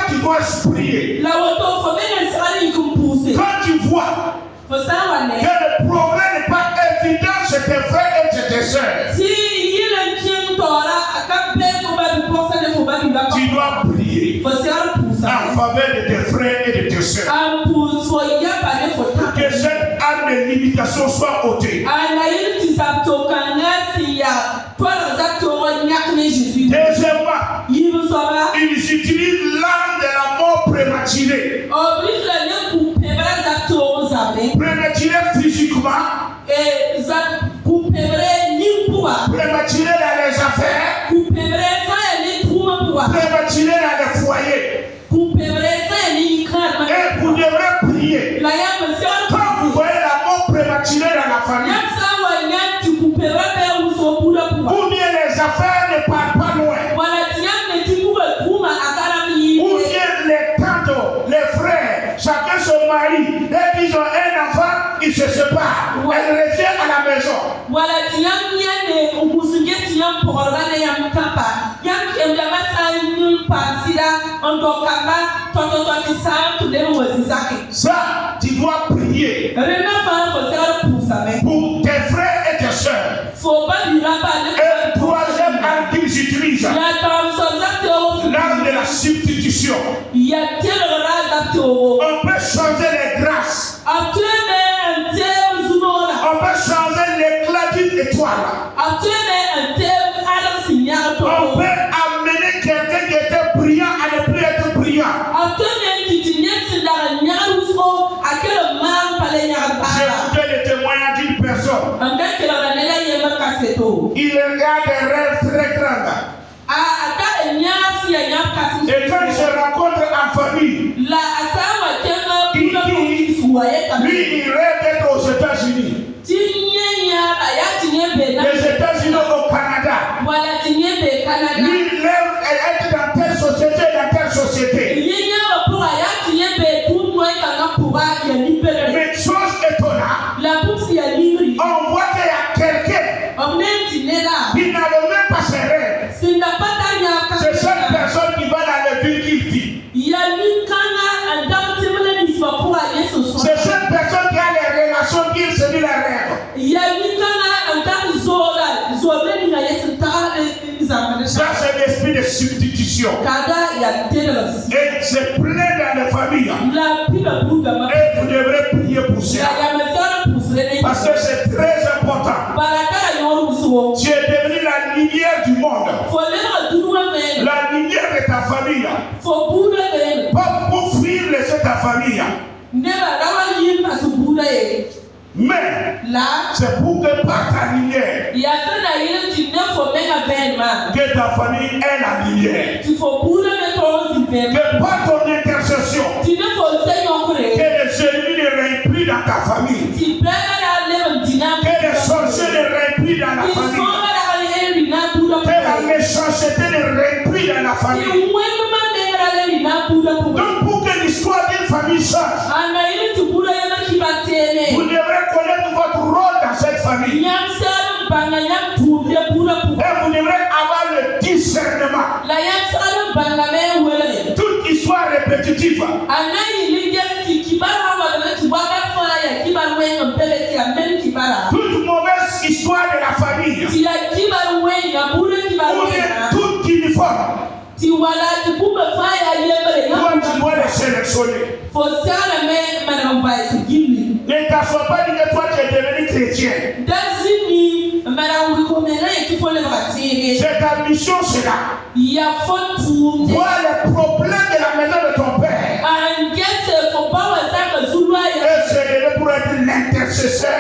tu dois prier, La auto faut bien s'arrêter comme pousser. quand tu vois Faut savoir que le problème n'est pas évident chez tes frères et tes sœurs, si il y a un tien tora à capter faut pas du pour ça ne faut pas du va. tu dois prier Faut s'arrêter pour ça. en faveur de tes frères et de tes sœurs. Un pouce faut y a pas de faut Que cette arme de limitation soit ôtée. Anaïl qui s'apto si toi les acteurs n'y a Jésus. Deuxièmement, Il vous saura. ils utilisent l'arme de la mort prématurée. Oblige la couper les acteurs savez. Prématurée physiquement, Et ça couper ni pouvoir. prématurée dans les affaires, Couper ça ni pouvoir. prématurée dans les foyers. Couper ça ni crâne. Et vous devrez prier. La yam monsieur. Quand vous voyez la mort prématurée dans la famille, Yam ça wa yam tu couper pas ou so pouvoir. ou bien les affaires ne partent pas loin, Voilà tiens mais tu pouvais kuma akarami. ou bien les tantos, les frères, chacun se marie, dès qu'ils ont un enfant, ils se séparent. Elles reviennent à la maison. Voilà tiens ne ubusunge tiens pour organiser yam kapa. Yam kemda masa une partie là on doit kapa toto ça tout le monde zaki. Ça, tu dois prier pour tes frères et tes sœurs. Et troisième arme qu'ils utilisent, l'arme de la substitution. On peut changer les grâces. On peut changer l'éclat d'une étoile. On peut amener quelqu'un qui était brillant à ne plus être brillant. J'ai écouté le témoignage d'une personne. Il a des rêves très grands. Et quand il se rencontre en famille, lui, il rêve d'être aux États-Unis. Les États-Unis au Canada. Lui, il rêve d'être dans telle société, dans telle société. Mais chose étonnante, on voit qu'il y a quelqu'un qui n'avait même pas ses rêves. C'est cette personne qui va dans les villes qu'il dit. C'est cette personne qui a les relations qu'il se dit les rêves. Ça, c'est l'esprit de substitution. Et c'est plein dans les familles. Et vous devrez prier pour ça. Parce que c'est très important. Tu es devenu la lumière du monde. La lumière de ta famille. Pas pour fuir laisser ta famille. Mais c'est pour que par ta lumière, que ta famille ait la lumière. Que par ton intercession, que les ennemis ne règnent plus dans ta famille. Que les sorciers ne règnent plus dans la famille. Que la méchanceté ne règne plus dans la famille. Donc pour que l'histoire d'une famille change, vous devrez connaître votre rôle dans cette famille. Et vous devrez avoir le discernement. Toute histoire répétitive, toute mauvaise histoire de la famille, ou bien toute uniforme, toi tu dois les sélectionner. Ne t'assois pas dire que toi tu es devenu chrétien. C'est ta mission, c'est là. Vois les problèmes de la maison de ton père. Et c'est levé pour être l'intercesseur,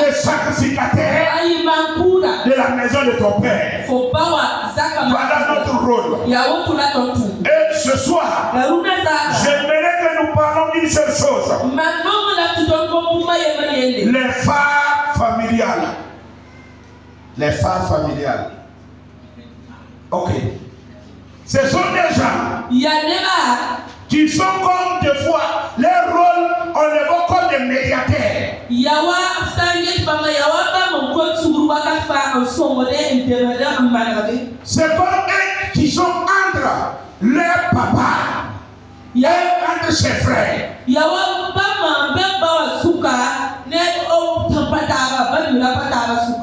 le sacrificateur de la maison de ton père. Voilà notre rôle. Et ce soir, j'aimerais que nous parlons d'une seule chose. Les phares familiales. Les phares familiales. Ok. Ce sont des gens qui sont comme des fois, leur rôle, on les voit comme des médiateurs. C'est comme eux qui sont leur papa et un de ses frères.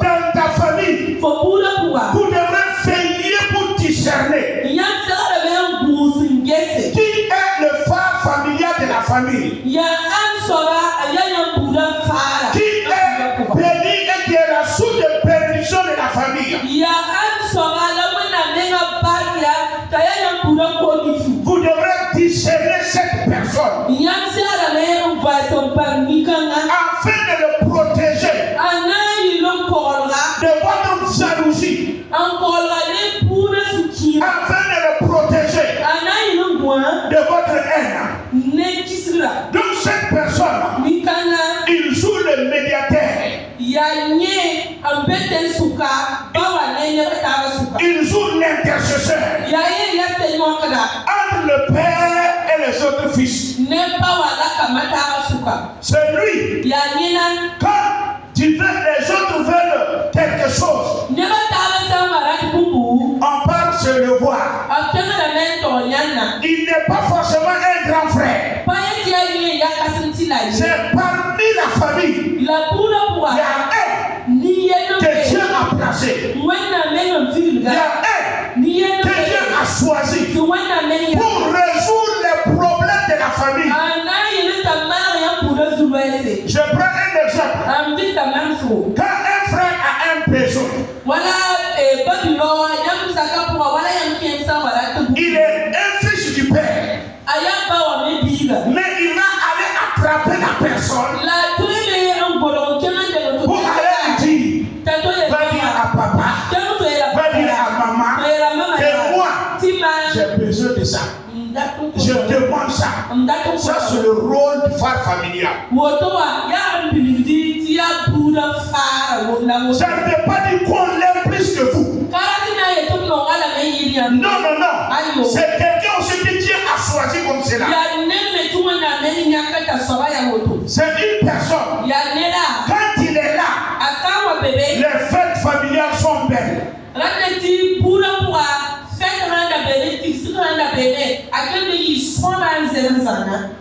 Dans ta famille, vous devrez veiller pour discerner qui est le phare familial de la famille, qui est béni et qui est la source de bénédiction de la famille. Vous devrez discerner cette personne afin de le protéger de votre jalousie, afin de le protéger de votre haine. Donc cette personne, il joue le médiateur. Il joue l'intercesseur entre le père et les autres fils. C'est lui. Quand les autres veulent quelque chose, on parle se le voir. Il n'est pas forcément un grand frère. C'est parmi la famille. Il y a un que Dieu a placé. Il y a un que Dieu a choisi pour résoudre les problèmes de la famille. Je prends un exemple. Quand un frère a un besoin, il est un fils du père, mais il va aller attraper la personne pour aller lui dire, va dire à papa, va dire à maman que moi j'ai besoin de ça, je demande ça. Ça c'est le rôle du phare familial. Ça ne veut pas dire qu'on l'aime plus que vous. Non, non, non. C'est quelqu'un aussi que Dieu a choisi comme cela. C'est une personne. Quand il est là, les fêtes familiales sont belles.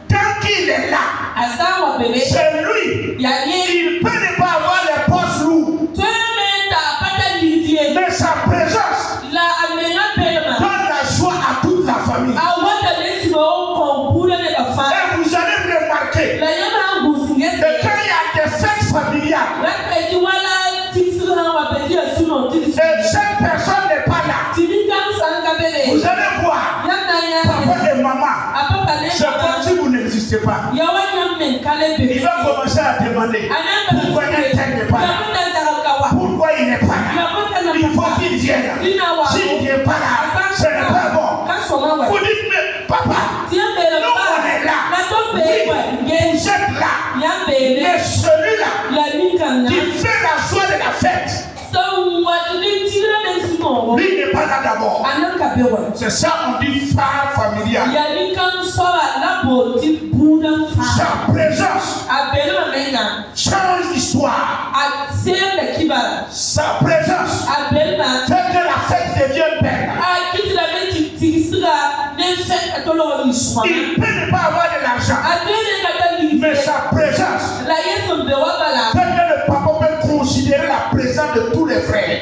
Tant qu'il est là, c'est lui. Il peut ne pas avoir les postes lourds, mais sa présence donne la joie à toute la famille. Et vous allez remarquer que quand il y a des fêtes familiales et cette personne n'est pas là, vous allez voir papa et maman, c'est comme si vous n'existez pas. Il va commencer à demander pourquoi il n'est pas là, pourquoi il n'est pas là. Il faut qu'il vienne. S'il ne vient pas là, ce n'est pas bon. Vous dites, mais papa, nous on est là. Oui, vous êtes là. Mais celui-là qui fait la joie de la fête, lui n'est pas là d'abord. C'est ça on dit phare familial. Sa présence change l'histoire. Sa présence fait que la fête devient belle. Il peut ne pas avoir de l'argent, mais sa présence fait que le papa peut considérer la présence de tous les frères.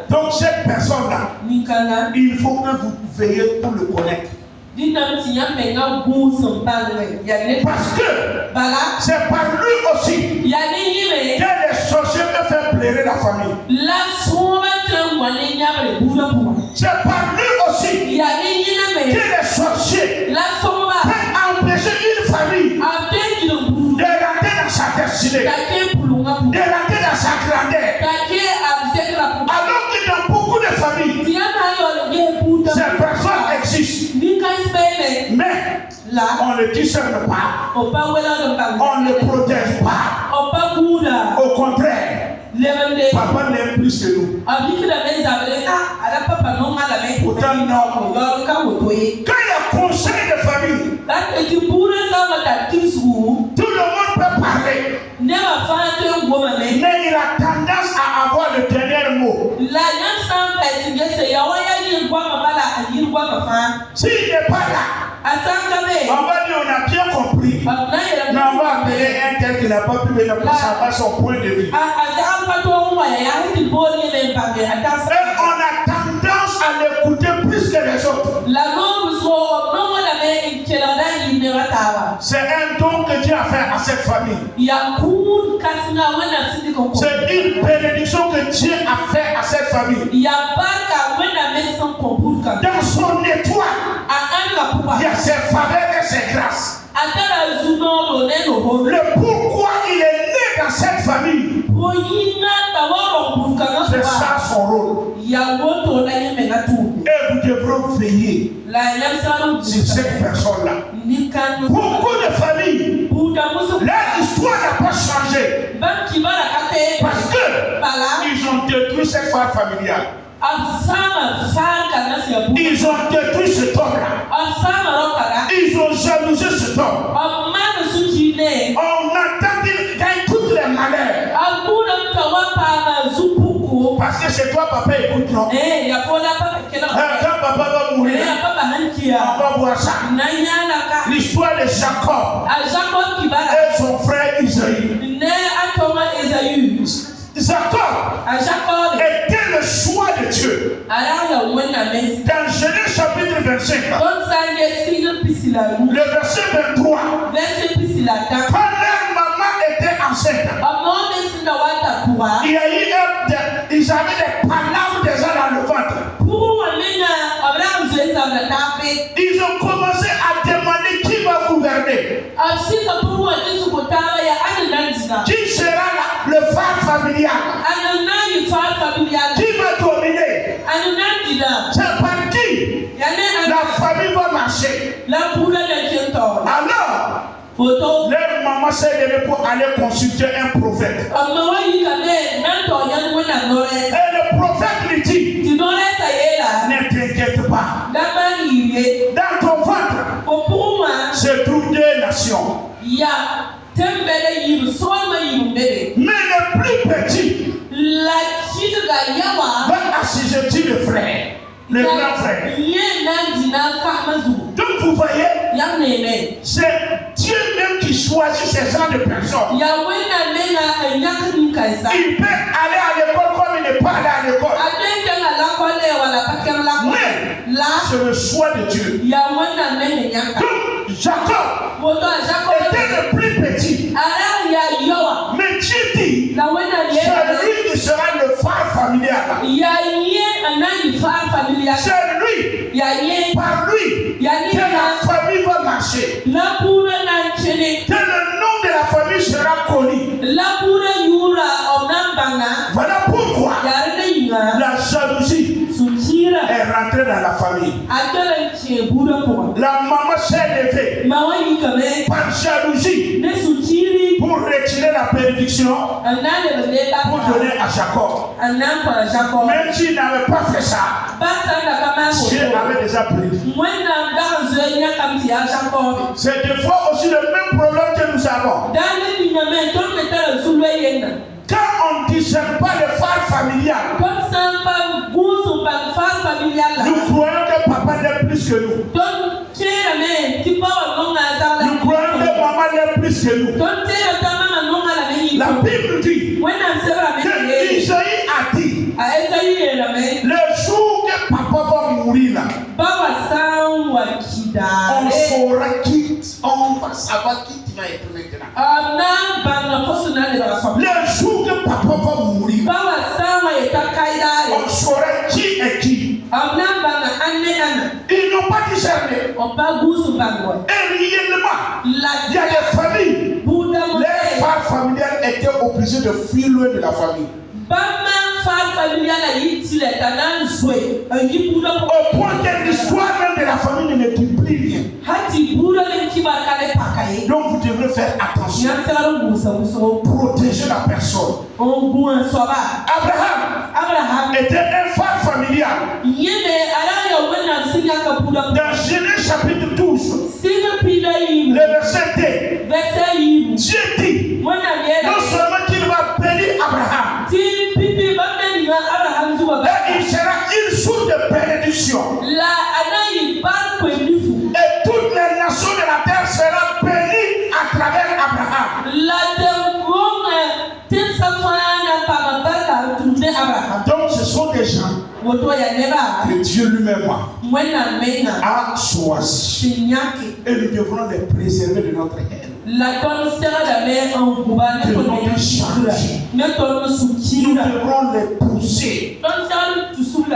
Donc cette personne-là, il faut que vous veillez pour le connaître. Parce que c'est par lui aussi que les sorciers peuvent faire pleurer la famille. C'est par lui aussi que les sorciers peuvent empêcher une famille de rentrer dans sa destinée, de rentrer dans sa grandeur. Alors que dans beaucoup de familles, ces personnes existent. Mais on ne discerne pas, on ne protège pas. Au contraire, papa n'aime plus que nous. Autant non. Quand il y a conseil de famille, tout le monde peut parler, mais il a tendance à avoir le dernier mot. S'il n'est pas là, on va dire on a bien compris. Mais on va appeler un tel qui n'a pas pu venir pour savoir son point de vue. Et on a tendance à l'écouter plus que les autres. C'est un don que Dieu a fait à cette famille. C'est une bénédiction que Dieu a fait à cette famille. Dans son étoile, il y a ses faveurs et ses grâces. Le pourquoi il est né dans cette famille, c'est ça son rôle. Et vous devrez veiller sur cette personne-là. Beaucoup de familles, leur histoire n'a pas changé parce qu'ils ont détruit cette famille familiale. Ils ont détruit cet homme-là. Ils ont jalousé cet homme. On attend qu'il gagne toutes les malheurs. Parce que c'est toi, papa, écoute, non? Quand papa va mourir, on va voir ça. L'histoire de Jacob et son frère Isaïe. Jacob était le choix de Dieu. Dans Genèse chapitre 25, le verset 23, quand leur maman était enceinte, il y a eu ils avaient des palabres déjà dans le ventre. Ils ont commencé à demander qui va gouverner. Qui sera le phare familial? Qui va dominer? C'est par qui la famille va marcher. Alors, leur maman s'est levée pour aller consulter un prophète. Et le prophète lui dit, ne t'inquiète pas. Dans ton ventre se trouvent deux nations. Mais le plus petit va assujettir le frère, le grand frère. Donc vous voyez, c'est Dieu même qui choisit ces genres de personnes. Il peut aller à l'école comme il n'est pas allé à l'école. Mais c'est le choix de Dieu. Donc Jacob était le plus petit. Mais Dieu dit, c'est lui qui sera le phare familial. C'est lui, par lui, que la famille va marcher. Que le nom de la famille sera connu. Voilà pourquoi la jalousie est rentrée dans la famille. La maman s'est levée par jalousie pour retirer la bénédiction pour donner à Jacob. Même s'il n'avait pas fait ça, Dieu avait déjà prédit. C'est des fois aussi le même problème que nous avons. Quand on ne discerne pas le phare familial, nous croyons que papa l'est plus que nous. Nous croyons que maman l'est plus que nous. La Bible dit que Isaïe a dit, le jour que papa va mourir là, on saura qui, on va savoir qui tu vas être maintenant. Le jour que papa va mourir, on saura qui est qui. Ils n'ont pas discerné. Et réellement, il y a des familles, les pères familiales étaient obligés de fuir loin de la famille. Au point que l'histoire même de la famille ne dit plus rien. Donc vous devrez faire attention. Protéger la personne. Abraham était un phare familial. Dans Genèse chapitre 12, le verset 2, Dieu dit non seulement qu'il va bénir Abraham, et sera une source de bénédiction. Et toutes les nations de la terre seront bénies à travers Abraham. Donc ce sont des gens que Dieu lui-même a choisi. Et nous devrons les préserver de notre haine. Nous devrons les pousser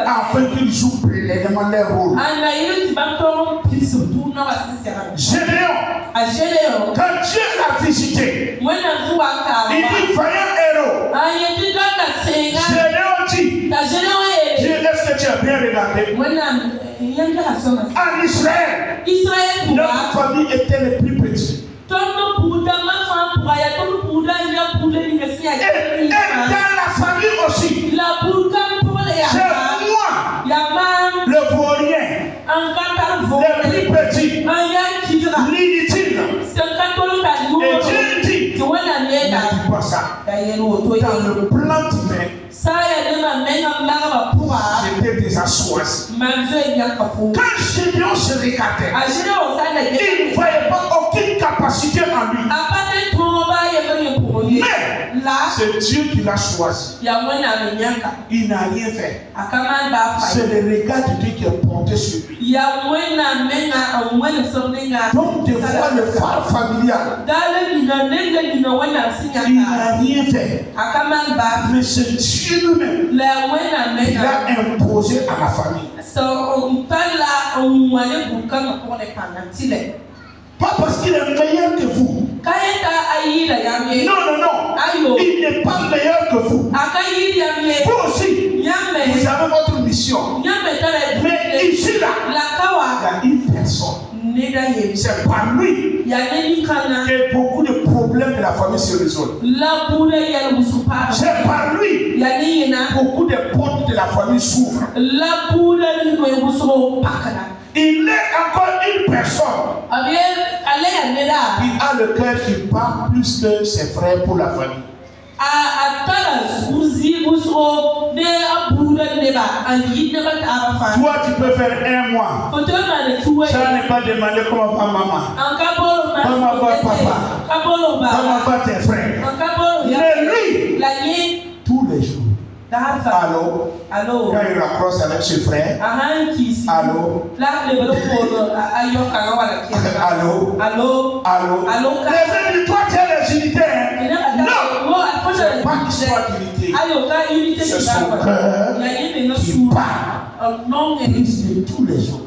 afin qu'ils jouent pleinement leur rôle. Gédéon, quand Dieu l'a visité, il dit vaillant héros. Gédéon dit, Dieu, est-ce que tu as bien regardé? En Israël, notre famille était les plus petites. Et dans la famille aussi, c'est moi, le vaurien, le plus petit, l'inutile. Et Dieu dit, ne dis pas ça. Dans le plan divin, j'étais déjà choisi. Quand Gédéon se regardait, il ne voyait pas aucune capacité en lui. Mais c'est Dieu qui l'a choisi. Il n'a rien fait. C'est le regard de Dieu qui est porté sur lui. Donc des fois le phare familial, il n'a rien fait. Mais c'est Dieu lui-même qui l'a imposé à la famille. Pas parce qu'il est meilleur que vous. Non, non, non. Il n'est pas meilleur que vous. Vous aussi, vous avez votre mission. Mais ici, là, il y a une personne. C'est par lui que beaucoup de problèmes de la famille se résolvent. C'est par lui que beaucoup de portes de la famille s'ouvrent. Il est encore une personne qui a le cœur qui bat plus que ses frères pour la famille. Toi, tu peux faire un mois. Ça n'est pas demander comment va maman, comment va papa, comment va tes frères. Mais lui, tous les jours. Allô? Quand il rapproche avec ses frères. Allô? Allô? Allô? Les gens disent, toi tu es les unitaires. Non! C'est pas qu'il soit d'unité. C'est son cœur qui parle. De tous les jours.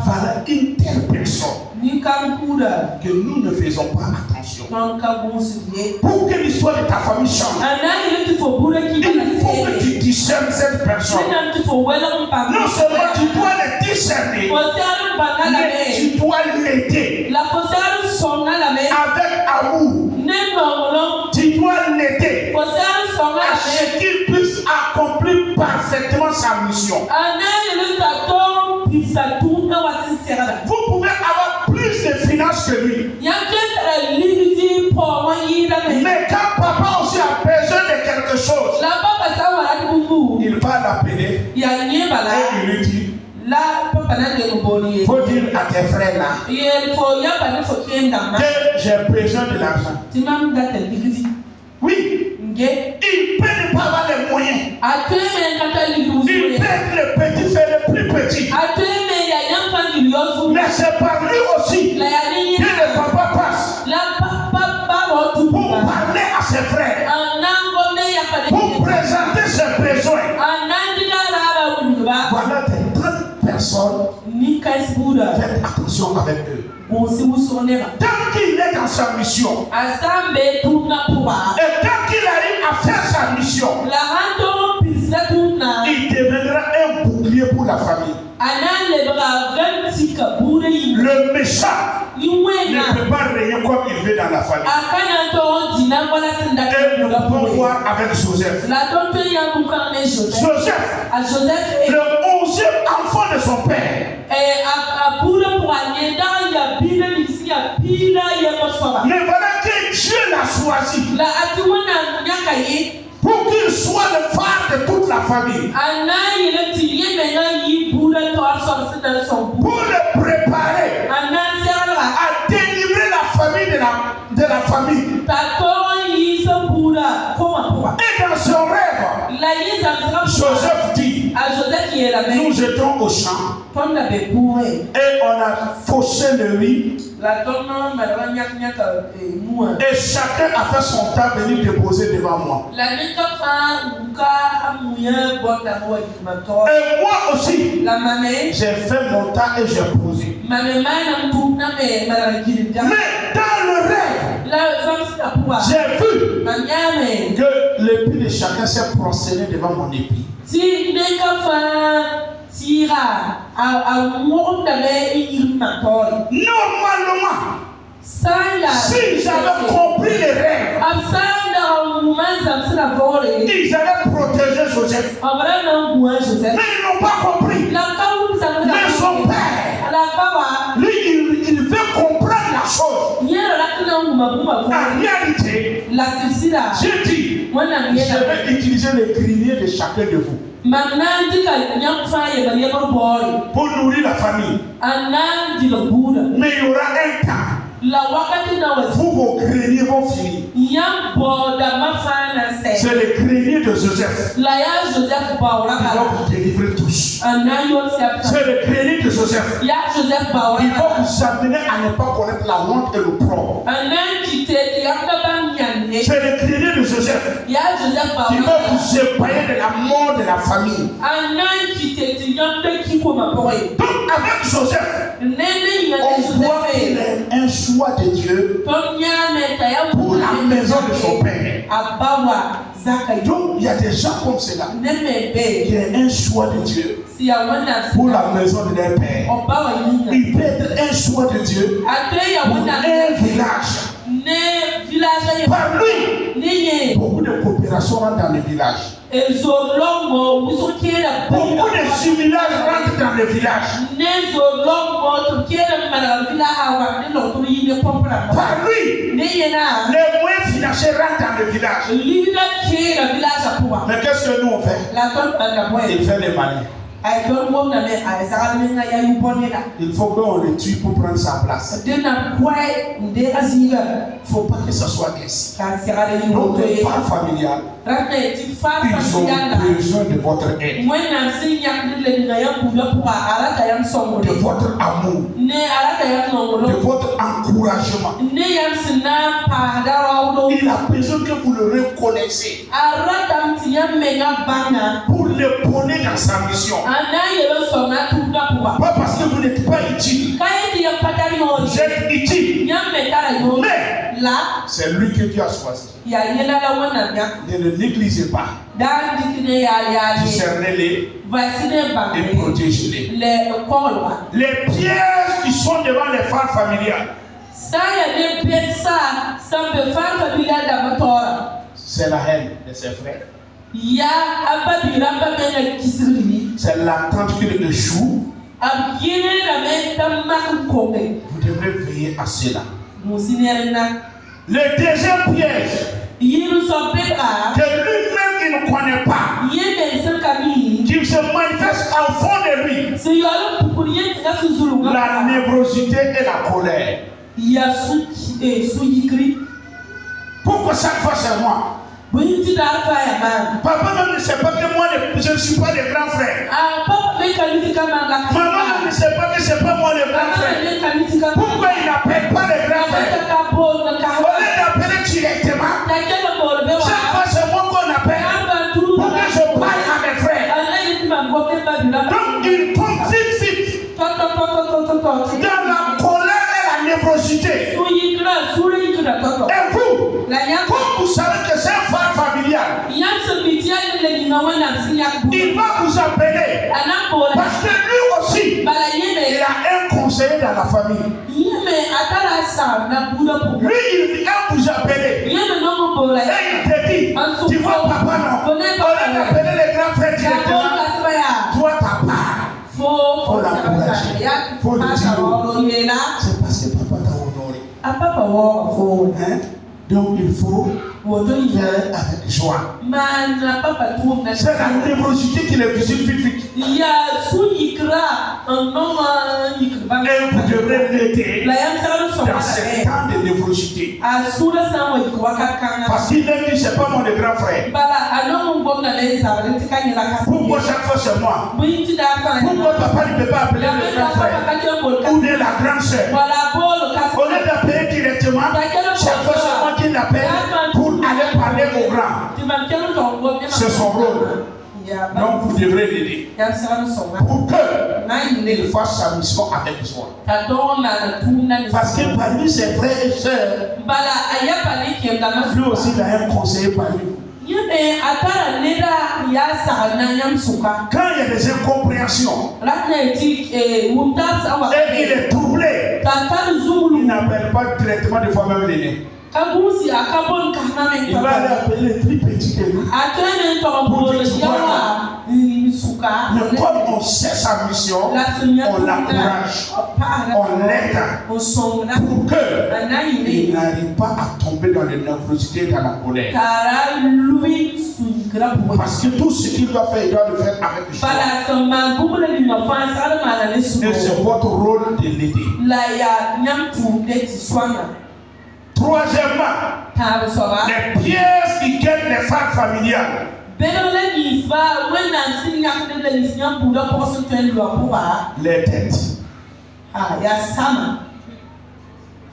Voilà une telle personne que nous ne faisons pas attention. Pour que l'histoire de ta famille change, il faut que tu discernes cette personne. Non seulement tu dois le discerner, mais tu dois l'aider avec amour. Tu dois l'aider à ce qu'il puisse accomplir parfaitement sa mission. Vous pouvez avoir plus de finances que lui. Mais quand papa aussi a besoin de quelque chose, il va l'appeler et il lui dit, il faut dire à tes frères là que j'ai besoin de l'argent. Oui, il peut ne pas avoir les moyens. Il peut être le petit fait le plus petit. Mais c'est par lui aussi que le papa passe pour parler à ses frères, pour présenter ses besoins. Voilà des grandes personnes. Faites attention avec eux. Tant qu'il est dans sa mission, et quand il arrive à faire sa mission, il deviendra un bouclier pour la famille. Le méchant ne peut pas régner comme il veut dans la famille. Et nous pouvons voir avec Joseph. Joseph, le 11e enfant de son père. Mais voilà que Dieu l'a choisi pour qu'il soit le phare de toute la famille. Pour le préparer à délivrer la famille de la famille. Et dans son rêve, Joseph dit, nous étions au champ et on a fauché le riz. Et chacun a fait son tas venir déposer devant moi. Et moi aussi, j'ai fait mon tas et j'ai posé. Mais dans le rêve, j'ai vu que l'épi de chacun s'est prosterné devant mon épi. Normalement, si j'avais compris les rêves, ils allaient protéger Joseph. Mais ils n'ont pas compris. Mais son père, lui, il veut comprendre la chose. En réalité, j'ai dit, je vais utiliser les greniers de chacun de vous pour nourrir la famille. Mais il y aura un temps où vos greniers vont finir. C'est le grenier de Joseph. Il va vous délivrer tous. C'est le grenier de Joseph. Il va vous amener à ne pas connaître la honte et l'opprobre. C'est le grenier de Joseph. Il va vous épargner de la mort de la famille. Donc avec Joseph, on voit qu'il est un choix de Dieu pour la maison de son père. Donc il y a des gens comme cela qui est un choix de Dieu pour la maison de leur père. Il peut être un choix de Dieu pour un village. Par lui, beaucoup de coopération rentrent dans le village. Beaucoup de jumelage rentrent dans le village. Par lui, les moyens financiers rentrent dans le village. Mais qu'est-ce que nous on fait? Il fait les manières. Il faut qu'on le tue pour prendre sa place. Il ne faut pas que ce soit ainsi. Donc les femmes familiales, ils ont besoin de votre aide, de votre amour, de votre encouragement. Il a besoin que vous le reconnaissiez pour le prôner dans sa mission. Pas parce que vous n'êtes pas utile. Vous êtes utile. Mais c'est lui que Dieu a choisi. Ne le négligez pas. Discernez-les et protégez-les. Les pièges qui sont devant les femmes familiales, c'est la haine de ses frères. C'est l'attente qu'il échoue. Vous devrez veiller à cela. Le deuxième piège que lui-même il ne connaît pas, qui se manifeste en fond de lui, la névrosité et la colère. Pourquoi chaque fois c'est moi? Papa même ne sait pas que moi je ne suis pas le grand frère. Maman ne sait pas que c'est pas moi le grand frère. Pourquoi il n'appelle pas le grand frère? Au lieu d'appeler directement, chaque fois c'est moi qu'on appelle pour que je parle à mes frères. Donc il tombe vite dans la colère et la névrosité. Et vous, comme vous savez que c'est un phare familial, il va vous appeler parce que lui aussi, il a un conseiller dans la famille. Lui, il vient vous appeler et il te dit, tu vois papa non, au lieu d'appeler les grands frères directement, toi ta part. Faut l'encourager, faut le dire. C'est parce que papa t'a honoré. Donc il faut viens avec joie. C'est la névrosité qui les visite vite vite. Et vous devrez l'aider dans ce temps de névrosité. Parce qu'il a dit, c'est pas mon grand frère. Pourquoi chaque fois c'est moi? Pourquoi papa ne peut pas appeler le grand frère ou bien la grande sœur? Au lieu d'appeler directement, chaque fois c'est moi qui l'appelle pour aller parler au grand. C'est son rôle. Donc vous devrez l'aider pour qu'il fasse sa mission avec joie. Parce que parmi ses frères et sœurs, lui aussi il a un conseiller parmi vous. Quand il y a des incompréhensions et il est troublé, il n'appelle pas directement des fois même l'aîné. Il va aller appeler les plus petits que lui. Mais comme on sait sa mission, on l'encourage, on l'aide pour qu'il n'arrive pas à tomber dans les nervosités et dans la colère. Parce que tout ce qu'il doit faire, il doit le faire avec joie. Et c'est votre rôle de l'aider. Troisièmement, les pièces qui guettent les femmes familiales. Les dettes.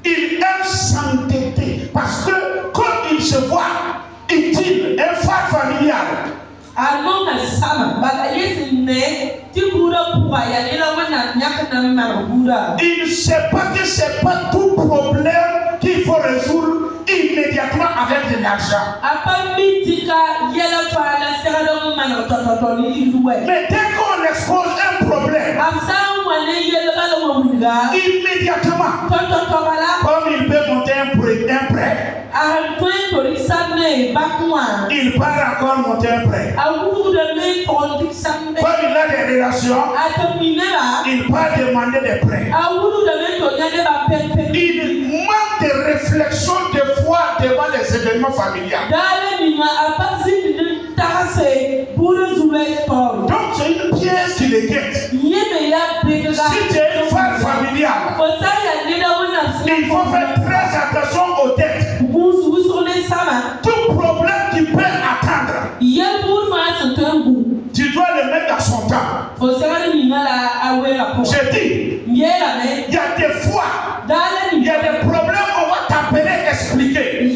Il aime s'entêter parce que quand il se voit utile, un femme familial, il ne sait pas que ce n'est pas tout problème qu'il faut résoudre immédiatement avec de l'argent. Mais dès qu'on expose un problème, immédiatement, comme il peut monter un prêt, il part encore monter un prêt. Comme il a des relations, il part demander des prêts. Il manque de réflexion des fois devant les événements familiaux. Donc c'est une pièce qui les guette. Si tu es une femme familiale, il faut faire très attention aux dettes. Tout problème qui peut attendre, tu dois le mettre dans son temps. J'ai dit, il y a des fois, il y a des problèmes, on va t'appeler, expliquer. Elle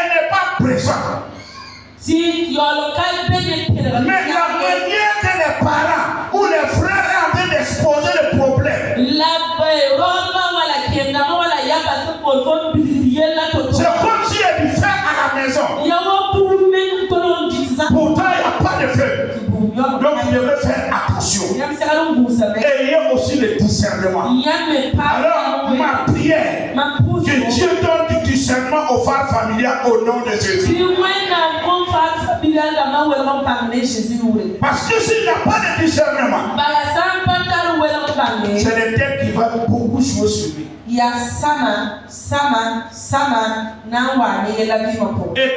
n'est pas présente. Mais la manière que les parents ou les frères sont en train d'exposer le problème, c'est comme si il y a du feu à la maison. Pourtant, il n'y a pas de feu. Donc, il devrait faire attention. Ayez aussi le discernement. Alors, ma prière, que Dieu donne du discernement aux femmes familiales au nom de Jésus. Parce que s'il n'y a pas de discernement, c'est le thème qui va beaucoup jouer sur lui. Et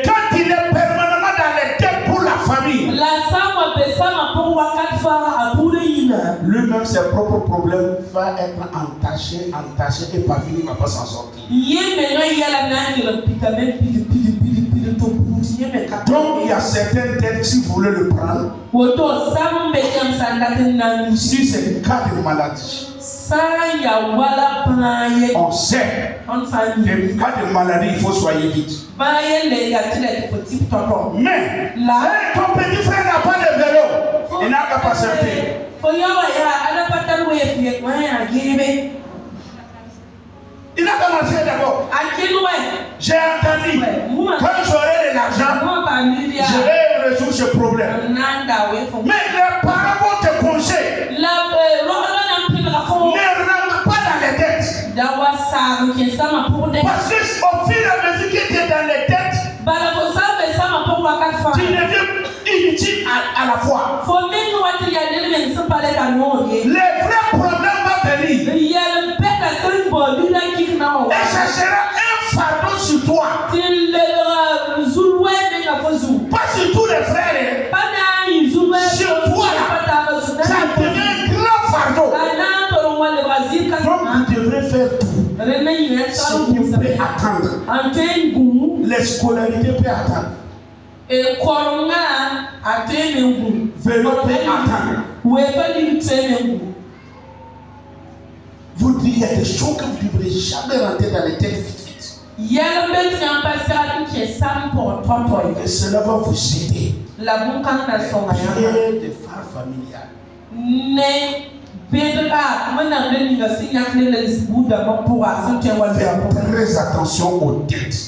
quand il est permanemment dans les thèmes pour la famille, lui-même ses propres problèmes va être entaché et pas fini, il ne va pas s'en sortir. Donc il y a certaines dettes, si vous voulez le prendre, si c'est le cas de maladie, on sait que le cas de maladie, il faut soigner vite. Mais ton petit frère n'a pas de vélo, il n'a qu'à passer. Il n'a qu'à marcher d'abord. J'ai entendu, quand j'aurai de l'argent, je vais résoudre ce problème. Mais les parents vont te conseiller. Ne rentre pas dans les dettes. Parce qu'au fur et à mesure que tu es dans les dettes, tu deviens inutile à la fois. Les vrais problèmes vont venir. Et ça sera un fardeau sur toi. sur tous les frères, sur toi, ça devient un grand fardeau. Donc vous devrez faire tout. Ce qui peut attendre. Les scolarités peuvent attendre. Vélo peut attendre. Vous dites, il y a des choses que vous ne devrez jamais rentrer dans les têtes vite. Et cela va vous aider. Créer des phares familiales. Faites très attention aux dettes.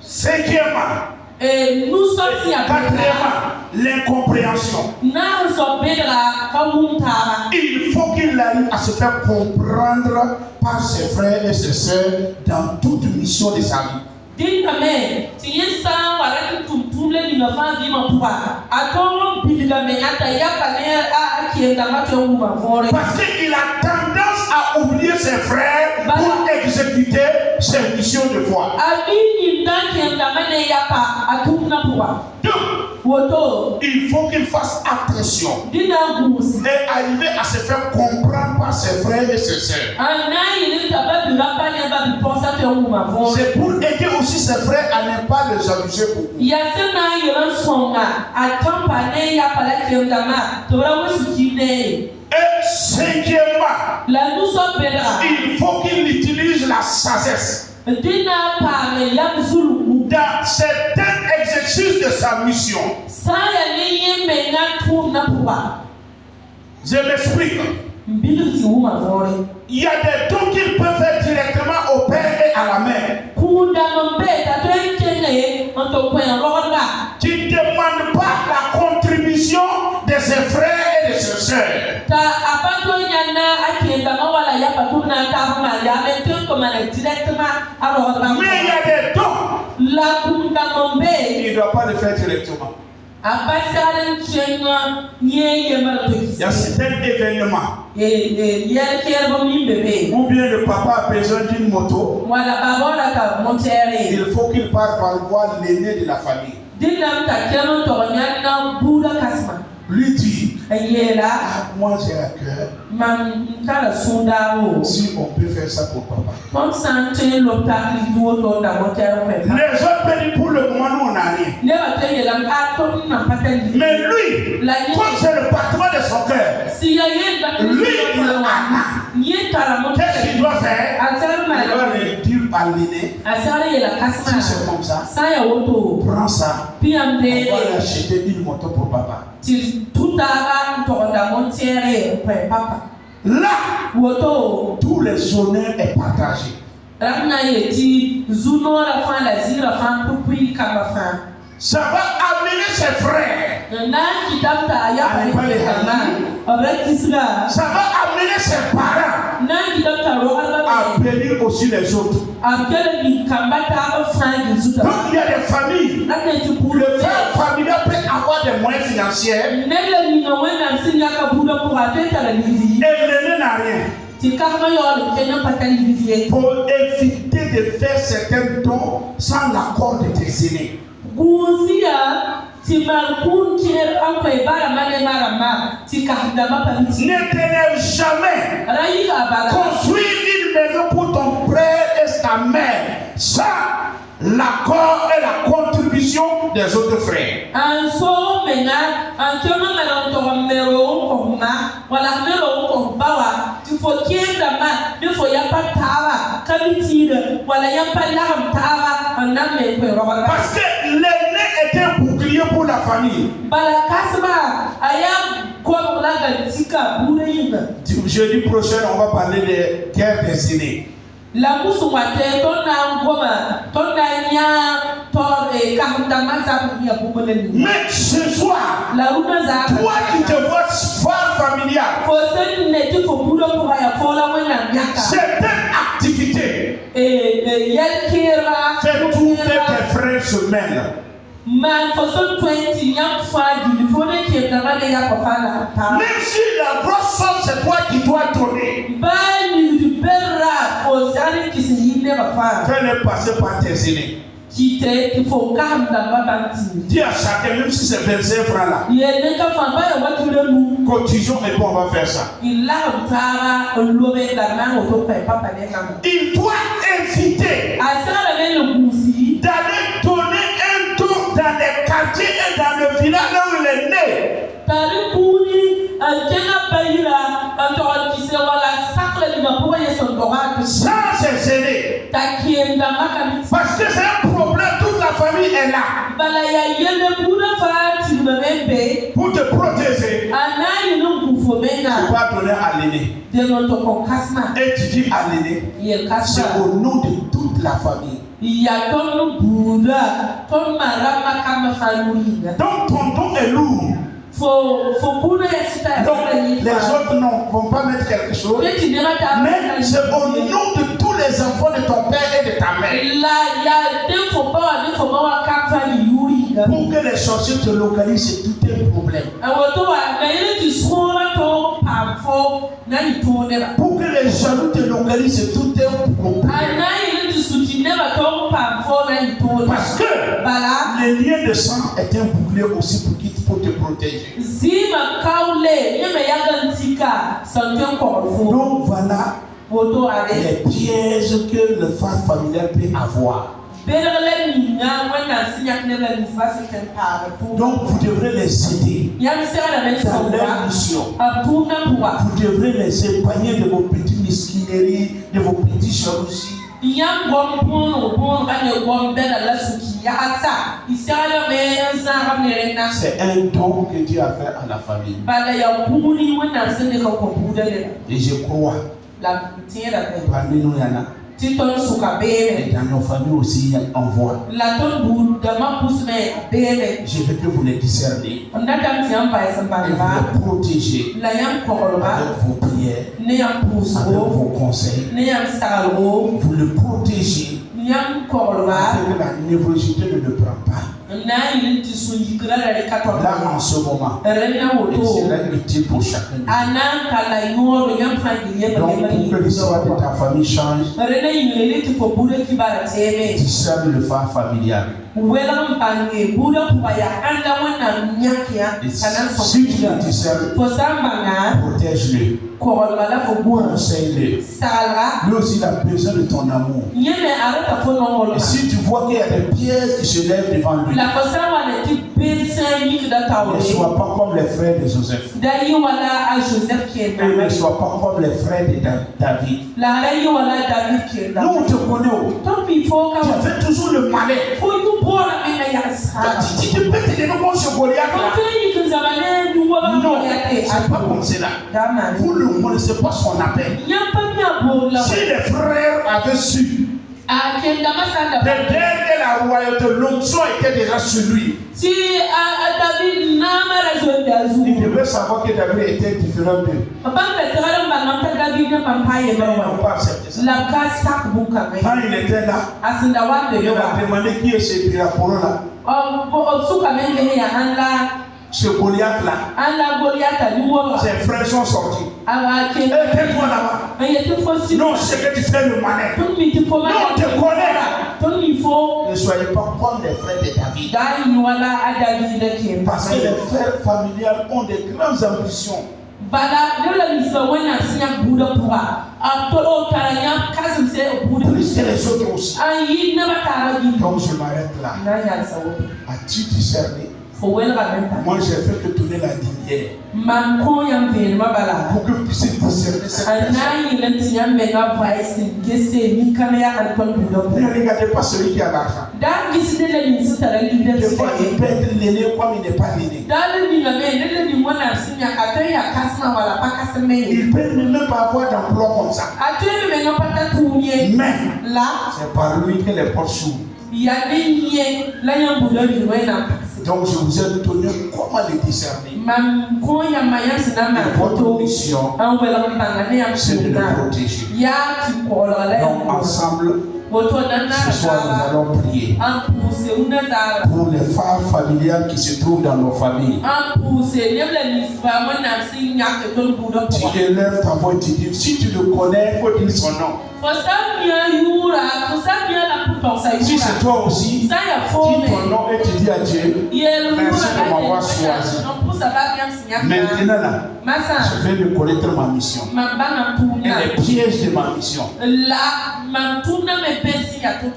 Cinquièmement, quatrièmement, l'incompréhension. Il faut qu'il arrive à se faire comprendre par ses frères et ses sœurs dans toute mission de sa vie. Parce qu'il a tendance à oublier ses frères pour exécuter ses missions de foi. Donc, il faut qu'il fasse attention et arriver à se faire comprendre par ses frères et ses sœurs. C'est pour aider aussi ses frères à ne pas les abuser beaucoup. Et cinquièmement, il faut qu'il utilise la sagesse dans certains exercices de sa mission. Je m'explique. Il y a des dons qu'il peut faire directement au père et à la mère. Tu ne demandes pas la contribution de ses frères et de ses sœurs. Mais il y a des dons. Il ne doit pas le faire directement. Il y a certains événements ou bien le papa a besoin d'une moto. Il faut qu'il parte par voir l'aîné de la famille. Lui dit, moi j'ai à cœur si on peut faire ça pour papa. Les autres pays pour le moment nous on n'a rien. Mais lui, comme c'est le patron de son cœur, lui il a qu'est-ce qu'il doit faire? Il doit le dire à l'aîné. Si c'est comme ça, prends ça, on va lui acheter une moto pour papa. Là, tous les honneurs est partagé. Ça va amener ses frères. Ça va amener ses parents à bénir aussi les autres. Donc il y a des familles. Le frère familial peut avoir des moyens financiers. Et l'aîné n'a rien. Pour éviter de faire certains dons sans l'accord de tes aînés. Ne t'énerve jamais. Construire une maison pour ton frère et ta mère sans l'accord et la contribution des autres frères. Parce que l'aîné est un bouclier pour la famille. Jeudi prochain, on va parler des guerres des aînés. Mais ce soir, toi qui te vois fort familial, certaines activités, fais tout que tes frères se mêlent. Même si la grosse somme c'est toi qui dois donner, Fais-les passer par tes aînés. Dis à chacun, même si c'est 25 francs là. Cotisons et puis on va faire ça. Il doit éviter d'aller donner un tour dans les quartiers et dans le village là où il est né. Ça c'est gêné. Parce que c'est un problème, toute la famille est là. Pour te protéger, tu vas donner à l'aîné. Et tu dis à l'aîné, c'est au nom de toute la famille. Donc ton don est lourd. Donc les autres ne vont pas mettre quelque chose, mais c'est au nom de tous les enfants de ton père et de ta mère. Pour que les sorciers te localisent, c'est tout un problème. Pour que les jaloux te localisent, c'est tout un problème. Parce que le lien de sang est un bouclier aussi pour te protéger. Donc voilà les pièges que le phare familial peut avoir. Donc vous devrez les aider dans leur mission. Vous devrez les épargner de vos petites mesquineries, de vos petits jalousies. C'est un don que Dieu a fait à la famille. Et je crois, parmi nous il y en a. Et dans nos familles aussi, on voit. Je veux que vous les discerniez. Et vous les protégez avec vos prières, avec vos conseils. Vous le protégez. Afin que la névrosité ne le prend pas. Là en ce moment, et c'est là utile pour chacun. Donc pour que l'histoire de ta famille change, discerne le phare familial. Et si tu le discernes, protège-le, conseille-le. Lui aussi il a besoin de ton amour. Et si tu vois qu'il y a des pièces qui se lèvent devant lui, ne sois pas comme les frères de Joseph. Ne sois pas comme les frères de David. Nous on te connaît. Tu fais toujours le malin. Tu peux te donner comme ce Goliath là. Non, c'est pas comme cela. Vous ne connaissez pas son appel. Si les frères avaient su dès la royauté, l'onction était déjà sur lui. Il devait savoir que David était différent d'eux. Ils n'ont pas accepté ça. Quand il était là, il a demandé qui est ce Piraporo là. Ce Goliath là, ses frères sont sortis. Tais-toi là-bas. Non, c'est que tu fais le malin. Non, on te connaît. Ne soyez pas comme les frères de David. Parce que les frères familiales ont de grandes ambitions. Plus que les autres aussi. Donc je m'arrête là. As-tu discerné? Moi j'ai fait que donner la lumière pour que vous puissiez discerner cette personne. Ne regardez pas celui qui a l'argent. Des fois il peut être l'aîné comme il n'est pas l'aîné. Il peut même pas avoir d'emploi comme ça. Mais c'est par lui que les portes s'ouvrent. Donc je vous ai donné comment les discerner. Votre mission, c'est de le protéger. Donc ensemble, ce soir nous allons prier pour les phares familiales qui se trouvent dans nos familles. Tu élèves ta voix et tu dis, si tu le connais, il faut dire son nom. Si c'est toi aussi, dis ton nom et tu dis à Dieu, merci de m'avoir choisi. Maintenant là, je vais me connaître ma mission et les pièges de ma mission.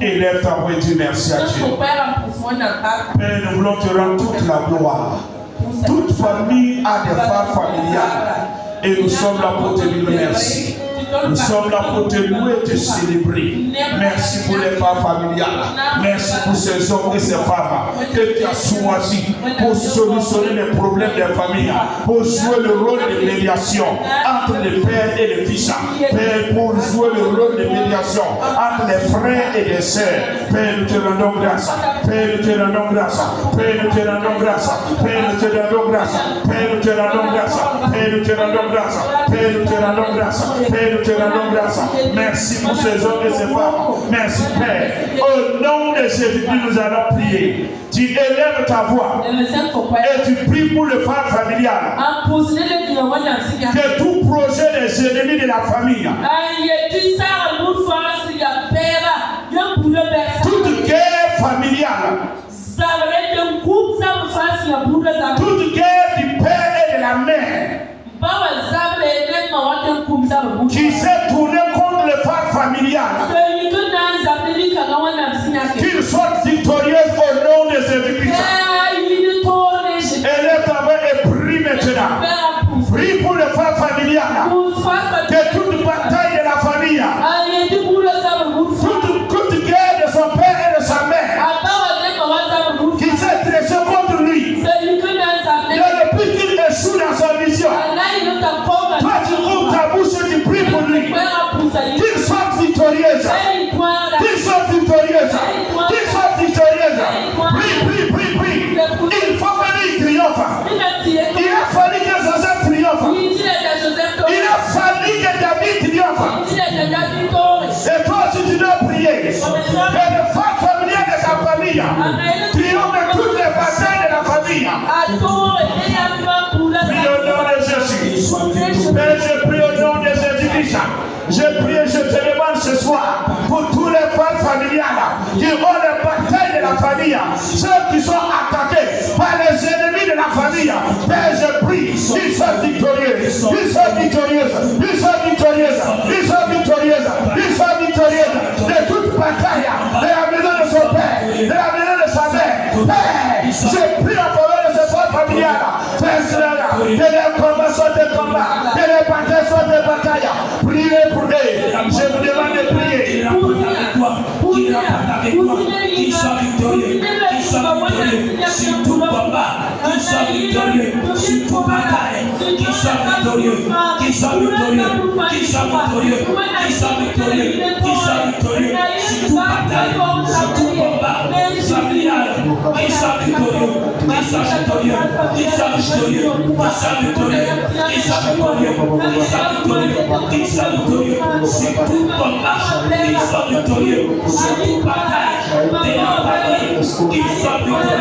Élève ta voix et dis merci à Dieu. Père, nous voulons te rendre toute la gloire. Toute famille a des phares familiales et nous sommes là pour te dire merci. Nous sommes là pour te louer et te célébrer. Merci pour les femmes familiales. Merci pour ces hommes et ces femmes que tu as choisis pour solutionner les problèmes des familles, pour jouer le rôle de médiation entre les pères et les fils. Père, pour jouer le rôle de médiation entre les frères et les sœurs. Père, nous te rendons grâce. Père, nous te rendons grâce. Père, nous te rendons grâce. Père, nous te rendons grâce. Père, nous te rendons grâce. Père, nous te rendons grâce. Père, nous te rendons grâce. Père, te rendons grâce. Merci pour ces hommes et ces femmes. Merci Père. Au nom de Jésus-Christ, nous allons prier. Tu élèves ta voix et tu pries pour le phare familial. Que tout projet des ennemis de la famille, toute guerre familiale, toute guerre du père et de la mère, qui s'est tourné contre le phare familial, qu'il soit victorieux au nom de Jésus-Christ. Élève ta voix et prie maintenant. Prie pour le phare familial. Que toute bataille de la famille, toute guerre de son père et de sa mère, qui s'est dressé contre lui, depuis qu'il échoue dans sa mission, toi tu ouvres ta bouche et tu pries pour lui. Qu'il soit victorieuse. Qu'il soit victorieuse. Qu'il soit victorieuse. Prie. Il faut que lui triomphe. Il a fallu que Joseph triomphe. Il a fallu que David triomphe. Et toi aussi tu dois prier. Que le phare familial de ta famille triomphe de toutes les batailles de la famille. Prie au nom de Jésus. Père, je prie au nom de Jésus-Christ. Je prie et je te demande ce soir pour tous les femmes familiales qui ont les batailles de la famille, ceux qui sont attaqués par les ennemis de la famille. Père, je prie, ils soient victorieux, ils soient victorieux, ils soient victorieux, ils soient victorieux, ils soient victorieux de toute bataille, de la maison de son père, de la maison de sa mère. Père, je prie en faveur de ces femmes familiales. Père, que les combats soient des combats, que les batailles soient des batailles. Priez pour eux. Je vous demande de prier. Qu'il soit victorieux, qu'il soit victorieux sur tout combat, qu'il soit victorieux sur tout bataille, qu'il soit victorieux, qu'il soit victorieux, qu'il soit victorieux, qu'il soit victorieux, qu'il soit victorieux sur tout bataille, sur tout combat familial, qu'il soit victorieux, qu'il soit victorieux, qu'il soit victorieux, qu'il soit victorieux, qu'il soit victorieux, qu'il soit victorieux sur tout combat, qu'il soit victorieux sur toute bataille de la famille, qu'il soit victorieux,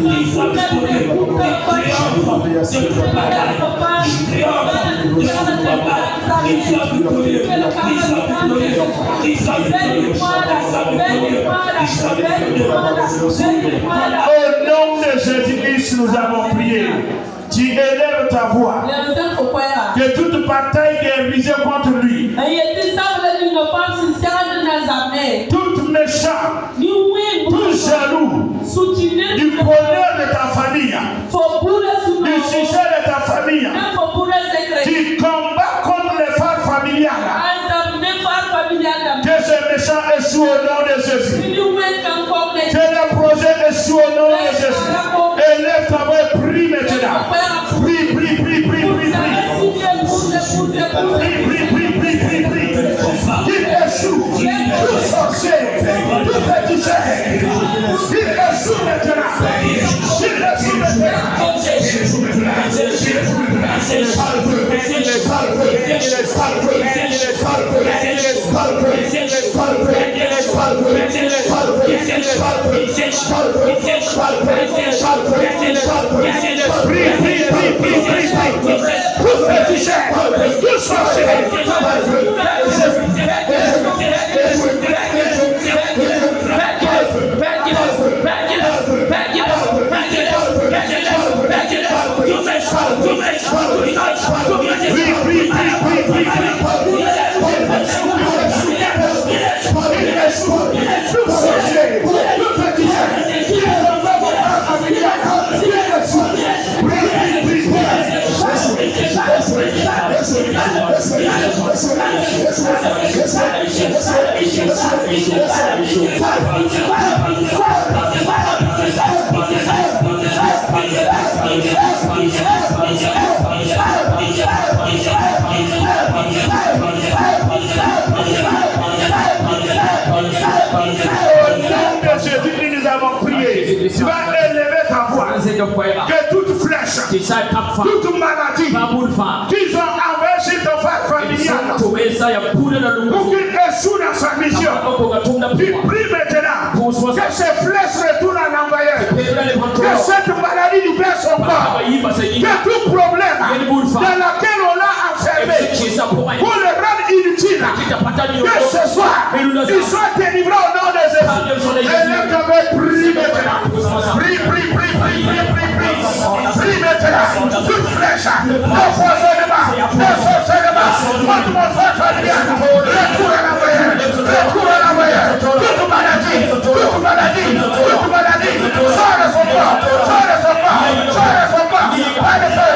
qu'il soit victorieux, qu'il triomphe de toute bataille, qu'il triomphe de tout combat, qu'il soit victorieux, qu'il soit victorieux, qu'il soit victorieux, qu'il soit victorieux, qu'il soit victorieux. Au nom de Jésus-Christ, nous avons prié. Tu élèves ta voix. Que toute bataille qui est visée contre lui, tout méchant, tout jaloux, du bonheur de ta famille, du succès de ta famille, qui combat contre les femmes familiales, que ce méchant échoue au nom de Jésus. Que le projet échoue au nom de Jésus. Élève ta voix et prie maintenant. Prie. Qu'il échoue, tout sorcier, tout féticheur, qu'il échoue maintenant. Tu vas élever ta voix. Que toute flèche, toute maladie qu'ils ont envoyée sur ton frère familial pour qu'il échoue dans sa mission, tu pries maintenant que ces flèches retournent à l'envoyeur, que cette maladie libère son corps, que tout problème dans lequel on l'a enfermé pour le rendre inutile, que ce soir il soit délivré au nom de Jésus. Élève ta main, prie maintenant. Prie maintenant. Toute flèche, empoisonnement, contre mon frère familial, retour à l'envoyeur, toute maladie, sors de son corps, pas de feu,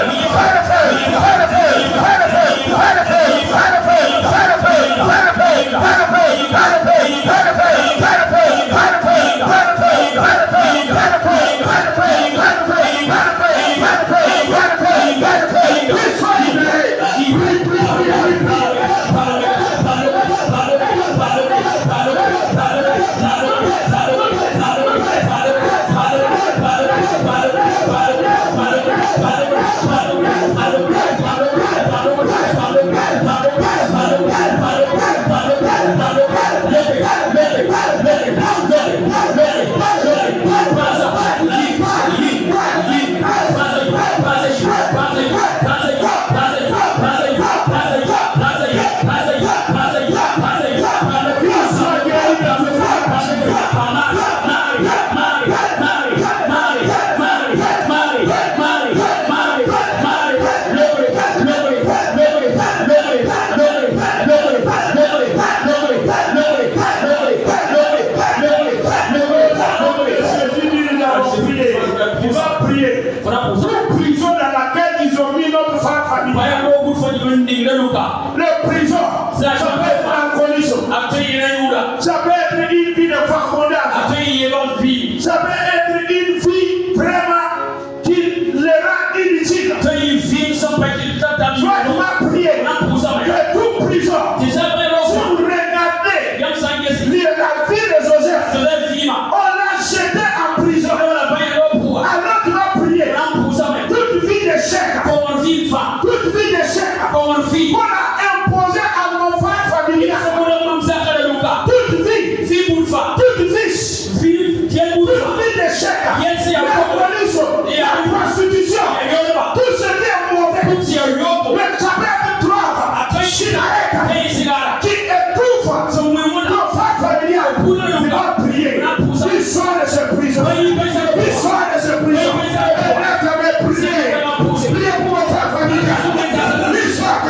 le prison, ça peut être en condition, ça peut être une vie de vagabondage, ça peut être une vie vraiment qui le rend inutile. Soit tu vas prier que toute prison, si vous regardez la vie de Joseph, on l'a jeté en prison. Alors tu vas prier toute vie d'échec, toute vie d'échec, on a imposé à mon frère familial. Toute vie d'échec, la police, la prostitution, tout ce qui est mauvais, le chapitre 3, qui étouffe mon frère familial, il va prier. Il sort de ce prison. Priez pour mon frère familial. Il sort.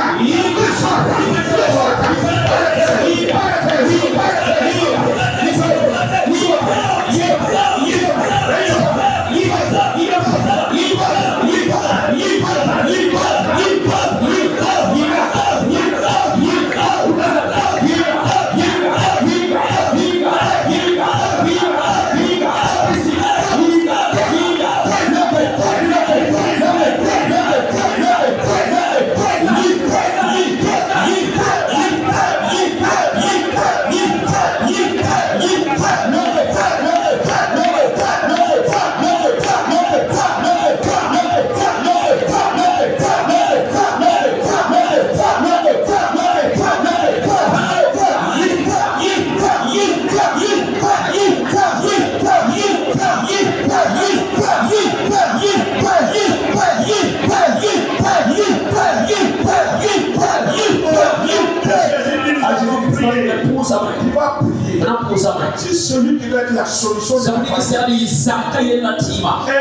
Si celui qui doit être la solution de la famille est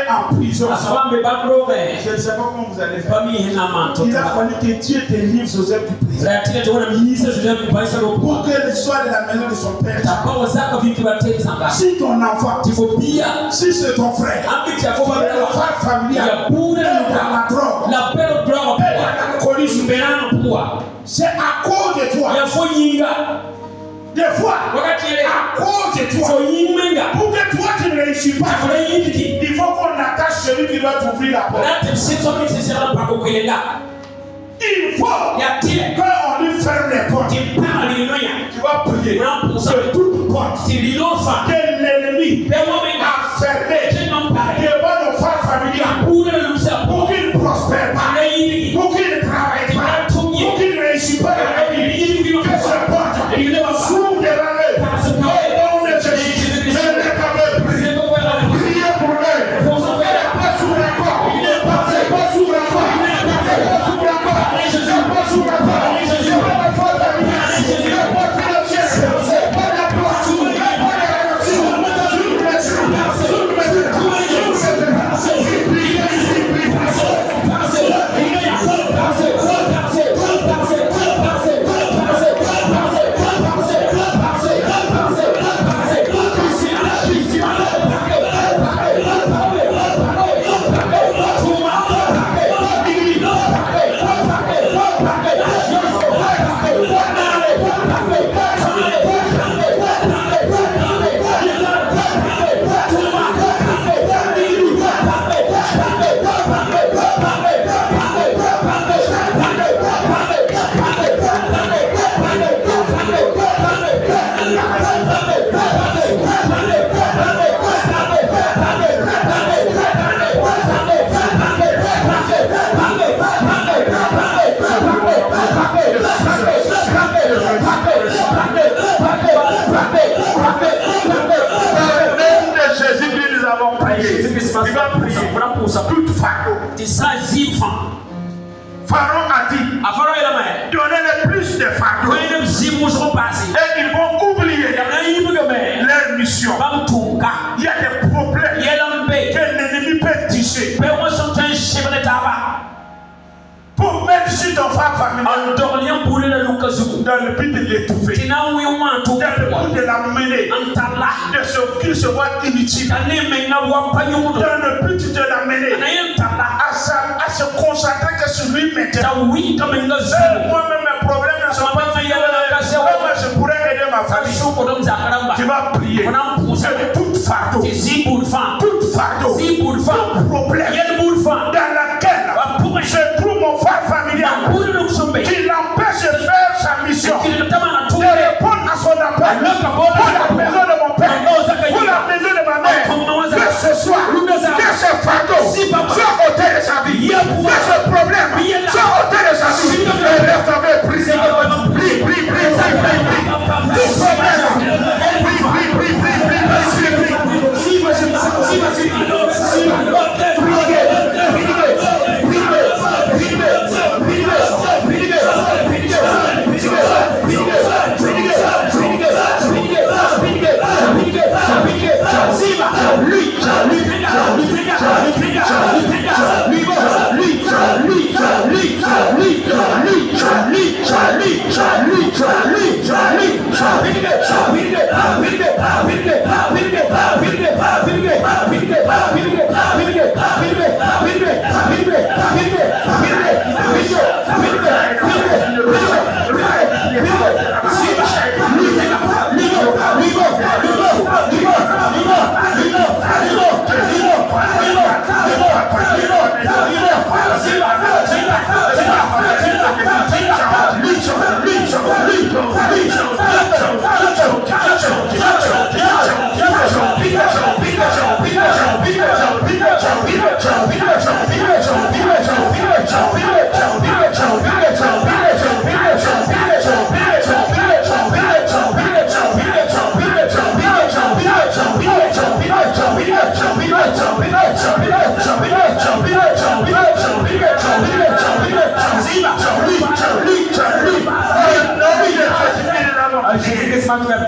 en prison, je ne sais pas comment vous allez faire. Il a fallu que Dieu délivre Joseph du prison pour que l'histoire de la maison de son père. Si ton enfant, si c'est ton frère, il est le frère familial, il est dans la drogue, il est dans l'alcoolisme, c'est à cause de toi. Des fois, à cause de toi, pour que toi tu ne réussis pas, il faut qu'on attache celui qui doit t'ouvrir la porte. Il faut qu'on lui ferme les portes. Tu vas prier que toute porte que l'ennemi a fermée devant nos frères familiales pour qu'il ne prospère pas, pour qu'il ne travaille pas, pour qu'il ne réussisse pas dans la vie, que cette porte s'ouvre devant eux. Au nom de Jésus, je les avais prié. Priez pour eux. Pas sous la porte. Pas sous la porte. Pas sous la porte. Pas sous la porte. C'est pas la porte familiale. C'est la porte financière. C'est pas la porte. C'est pas la toute fardeau. Pharaon a dit, donnez-les plus de fardeau. Et ils vont oublier leur mission. Il y a des problèmes que l'ennemi peut tisser pour mettre sur ton frère familial dans le but de l'étouffer, dans le but de l'amener, qu'il se voit inutile, dans le but de l'amener à se concentrer que sur lui maintenant. Moi-même, mes problèmes ne sont pas finis. Moi, je pourrais aider ma famille. Tu vas prier. Toute fardeau, tout problème dans laquelle je trouve mon frère familial qui l'empêche de faire sa mission, de répondre à son appel pour la maison de mon père, pour la maison de ma mère, que ce soit, que ce fardeau soit ôté de sa vie, que ce problème soit ôté de sa vie. Reste avec prie, prie. Tout problème,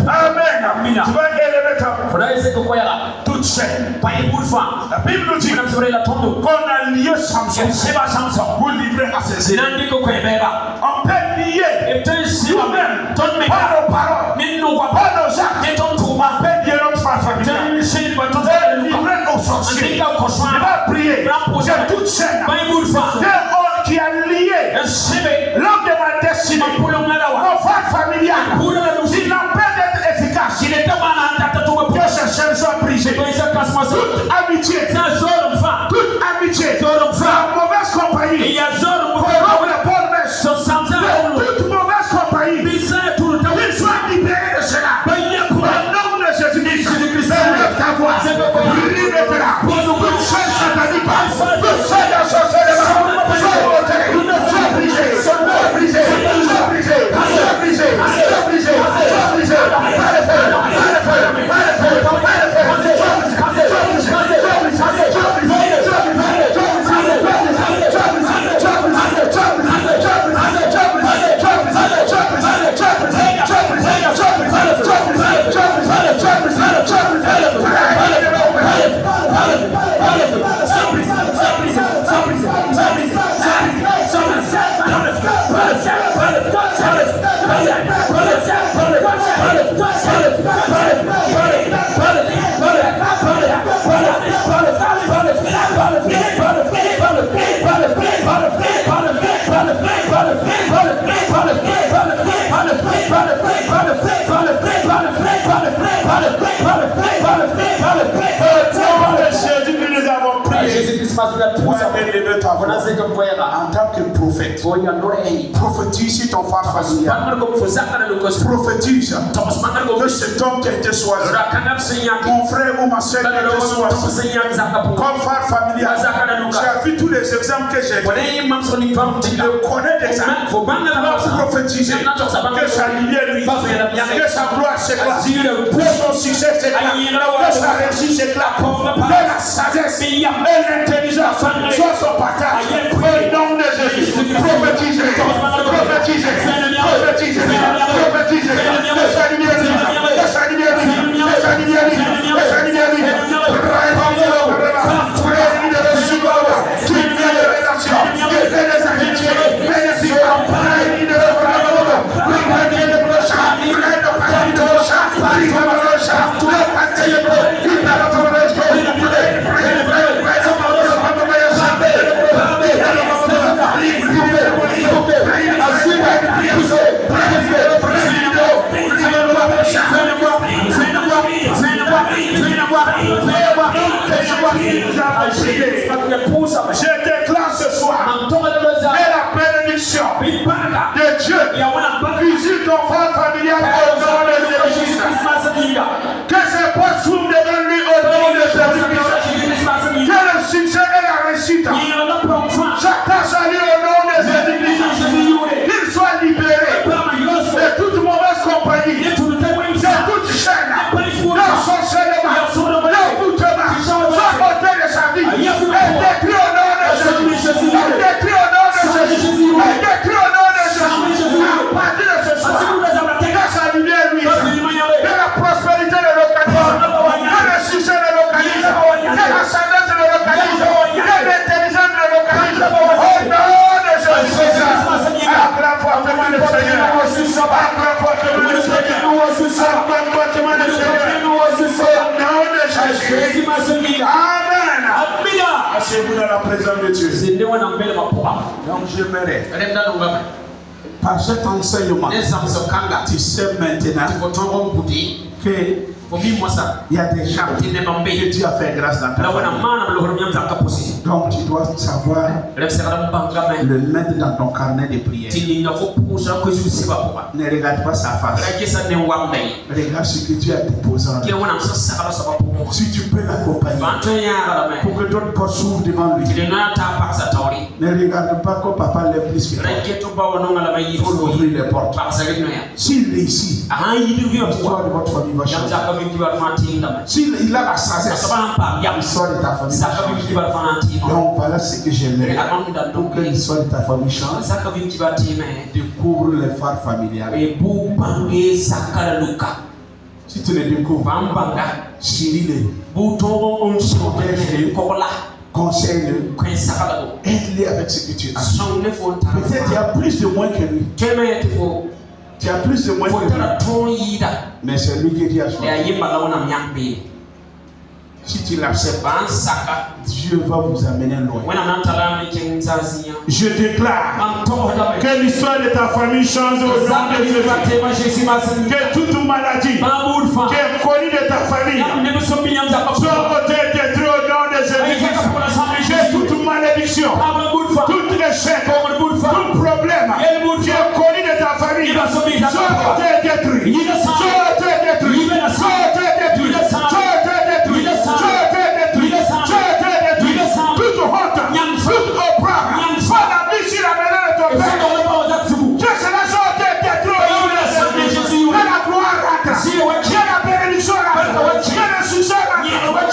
Amen. Tu vas La Bible nous dit qu'on a lié Samson pour livrer à ses ennemis. On peut lier nous-mêmes par nos paroles, par nos actes. On peut lier notre famille. Livrer aux sorciers. Il va prier. J'ai toute chaîne qui a lié l'homme de ma destinée, mon frère familial. S'il a peur d'être efficace, que ces chaînes soient brisées. Toute amitié, la mauvaise compagnie, corrompt la bonne messe, toute mauvaise compagnie, qu'il soit libéré de cela. Au nom de Jésus-Christ, lève ta voix, libère-la. Toute chaîne satanique, toute chaîne de sorcellerie, sois brisée, sois brisée, sois brisée, sois brisée, sois brisée, sois brisée, en tant que prophète, prophétise sur ton frère familial. Prophétise que cet homme qui a été choisi, mon frère ou ma soeur qui a été choisi, comme frère familial. J'ai vu tous les exemples que j'ai vus. Je connais des exemples. Prophétiser que sa lumière lui, que sa gloire s'éclate, que son succès s'éclate, que sa réussite s'éclate, que la sagesse et l'intelligence soient son partage. Au nom de Jésus, prophétisez, prophétisez, prophétisez, prophétisez, que sa lumière lui, que sa lumière lui, que sa lumière lui, que sa lumière lui, je déclare ce soir et la bénédiction de Dieu visite ton frère familial au nom de Jésus. Que ses portes s'ouvrent devant lui au nom de Jésus. Que le succès et la réussite s'attachent à lui au nom de Jésus. Qu'il soit libéré de toute mauvaise compagnie, de toute chaîne, de sorcellerie, de boutement, soit ôté de sa vie. Et détruit au nom de Jésus. Détruit au nom de Jésus. Détruit au nom de Jésus. À partir de ce soir, que sa lumière lui, que la prospérité le localise, que le succès le localise, que la sagesse le localise, que l'intelligence le localise. Au nom de Jésus. Acclame fortement le Seigneur. Acclame fortement le Seigneur. Acclame fortement le Seigneur. Au nom de Jésus. Amen. Asseyez-vous dans la présence de Dieu. Donc j'aimerais, par cet enseignement, tu sais maintenant que il y a des gens que Dieu a fait grâce dans ta famille. Donc tu dois savoir le mettre dans ton carnet de prière. Ne regarde pas sa face. Regarde ce que Dieu a déposé en lui. Si tu peux l'accompagner pour que d'autres portes s'ouvrent devant lui. Ne regarde pas que papa l'aime plus que toi. Il faut ouvrir les portes. S'il réussit, l'histoire de votre famille va changer. S'il a la sagesse, l'histoire de ta famille va changer. Donc voilà ce que j'aimerais. Pour que l'histoire de ta famille change, découvre les phares familiales. Si tu le découvres, chéris-les, conseille-le, aide-les avec ce que tu as. Peut-être il y a plus de moins que lui. Tu as plus de moins que lui. Mais c'est lui qui dit à soi. Si tu l'acceptes, Dieu va vous amener loin. Je déclare que l'histoire de ta famille change au nom de Jésus. Que toute maladie qui est connue de ta famille soit ôtée, détruite au nom de Jésus. Que toute malédiction, tout échec, tout problème qui est connu de ta famille soit ôtée, détruite. Soit ôtée, détruite. Soit ôtée, détruite. Toute honte, toute opprobre, soit la vie sur la maison de ton père. Que cela soit détruit. Que la gloire rentre. Que la bénédiction rentre. Que le succès rentre.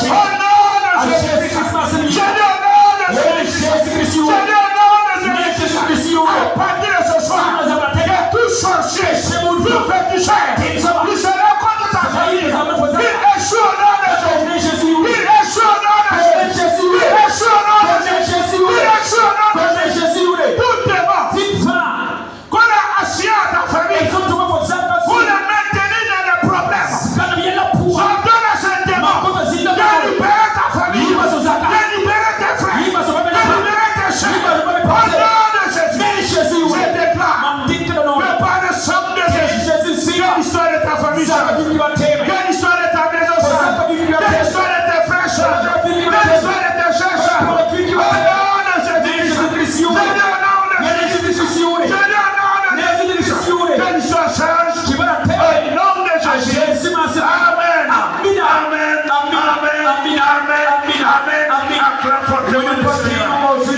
Au nom de Jésus. Je dis au nom de Jésus. Je dis au nom de Jésus. À partir de ce soir, que tout sorcier, tout féticheur, il sera contre ta famille. Il échoue au nom de Jésus. Il échoue au nom de Jésus. Il échoue au nom de Jésus. Il échoue au nom de Jésus. Tout est bon. Qu'on a assis à ta famille. Pour le maintenir dans les problèmes. J'ordonne à ce démon de libérer ta famille. De libérer tes frères. De libérer tes chefs. Au nom de Jésus. Je déclare que par le sang de Jésus, que l'histoire de ta famille change. Que l'histoire de ta maison change. Que l'histoire de tes frères change. Que l'histoire de tes chefs change. Au nom de Jésus. Je dis au nom de Jésus. Je dis au nom de Jésus. Que l'histoire change. Au nom de Jésus. Amen. Amen. Amen. Amen. Amen. Amen. Amen. Amen.